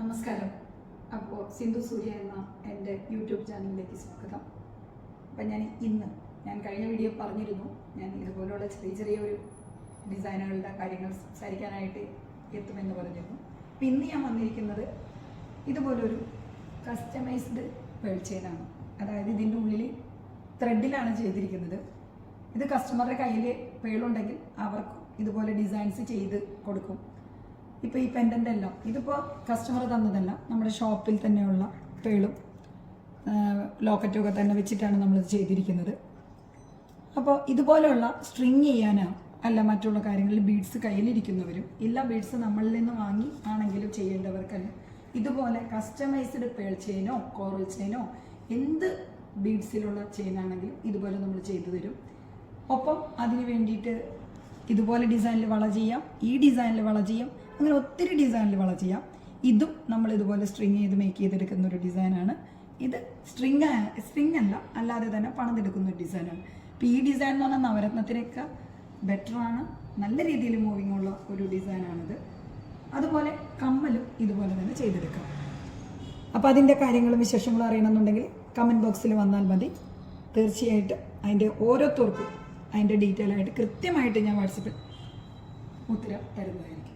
നമസ്കാരം. അപ്പോൾ സിന്ധു സൂര്യ എന്ന എൻ്റെ യൂട്യൂബ് ചാനലിലേക്ക് സ്വാഗതം. അപ്പം ഞാൻ കഴിഞ്ഞ വീഡിയോ പറഞ്ഞിരുന്നു, ഞാൻ ഇതുപോലുള്ള ചെറിയൊരു ഡിസൈനുകളുടെ കാര്യങ്ങൾ സംസാരിക്കാനായിട്ട് എത്തുമെന്ന് പറഞ്ഞിരുന്നു. അപ്പം ഇന്ന് ഞാൻ വന്നിരിക്കുന്നത് ഇതുപോലൊരു കസ്റ്റമൈസ്ഡ് പേൾ ചെയിനാണ്. അതായത് ഇതിൻ്റെ ഉള്ളിൽ ത്രെഡിലാണ് ചെയ്തിരിക്കുന്നത്. ഇത് കസ്റ്റമറുടെ കയ്യിൽ പേളുണ്ടെങ്കിൽ അവർക്കും ഇതുപോലെ ഡിസൈൻസ് ചെയ്ത് കൊടുക്കും. ഇപ്പോൾ ഈ പെൻഡൻ്റ് എല്ലാം ഇതിപ്പോൾ കസ്റ്റമർ തന്നതല്ല, നമ്മുടെ ഷോപ്പിൽ തന്നെയുള്ള പേളും ലോക്കറ്റും ഒക്കെ തന്നെ വെച്ചിട്ടാണ് നമ്മളിത് ചെയ്തിരിക്കുന്നത്. അപ്പോൾ ഇതുപോലെയുള്ള സ്ട്രിങ് ചെയ്യാനോ അല്ല മറ്റുള്ള കാര്യങ്ങളിൽ ബീഡ്സ് കയ്യിലിരിക്കുന്നവരും ഇല്ല ബീഡ്സ് നമ്മളിൽ നിന്ന് വാങ്ങി ആണെങ്കിലും ചെയ്യേണ്ടവർക്കല്ല ഇതുപോലെ കസ്റ്റമൈസ്ഡ് പേൾ ചെയിനോ കോറൽ ചെയിനോ എന്ത് ബീഡ്സിലുള്ള ചെയിനാണെങ്കിലും ഇതുപോലെ നമ്മൾ ചെയ്തു തരും. ഒപ്പം അതിന് വേണ്ടിയിട്ട് ഇതുപോലെ ഡിസൈനിൽ വള ചെയ്യാം, ഈ ഡിസൈനിൽ വള ചെയ്യാം, അങ്ങനെ ഒത്തിരി ഡിസൈനിൽ വള ചെയ്യാം. ഇതും നമ്മൾ ഇതുപോലെ സ്ട്രിങ് ചെയ്ത് മേക്ക് ചെയ്തെടുക്കുന്ന ഒരു ഡിസൈനാണ്. ഇത് സ്ട്രിങ് അല്ല, അല്ലാതെ തന്നെ പണിതെടുക്കുന്ന ഒരു ഡിസൈനാണ്. അപ്പോൾ ഈ ഡിസൈൻ എന്ന് പറഞ്ഞാൽ നവരത്നത്തിനൊക്കെ ബെറ്ററാണ്, നല്ല രീതിയിൽ മൂവിങ് ഉള്ള ഒരു ഡിസൈനാണിത്. അതുപോലെ കമ്മലും ഇതുപോലെ തന്നെ ചെയ്തെടുക്കാം. അപ്പോൾ അതിൻ്റെ കാര്യങ്ങളും വിശേഷങ്ങളും അറിയണമെന്നുണ്ടെങ്കിൽ കമൻറ്റ് ബോക്സിൽ വന്നാൽ മതി. തീർച്ചയായിട്ടും അതിൻ്റെ ഓരോരുത്തർക്കും അതിൻ്റെ ഡീറ്റെയിൽ ആയിട്ട് കൃത്യമായിട്ട് ഞാൻ വാട്സപ്പിൽ ഉത്തരം തരുന്നതായിരിക്കും.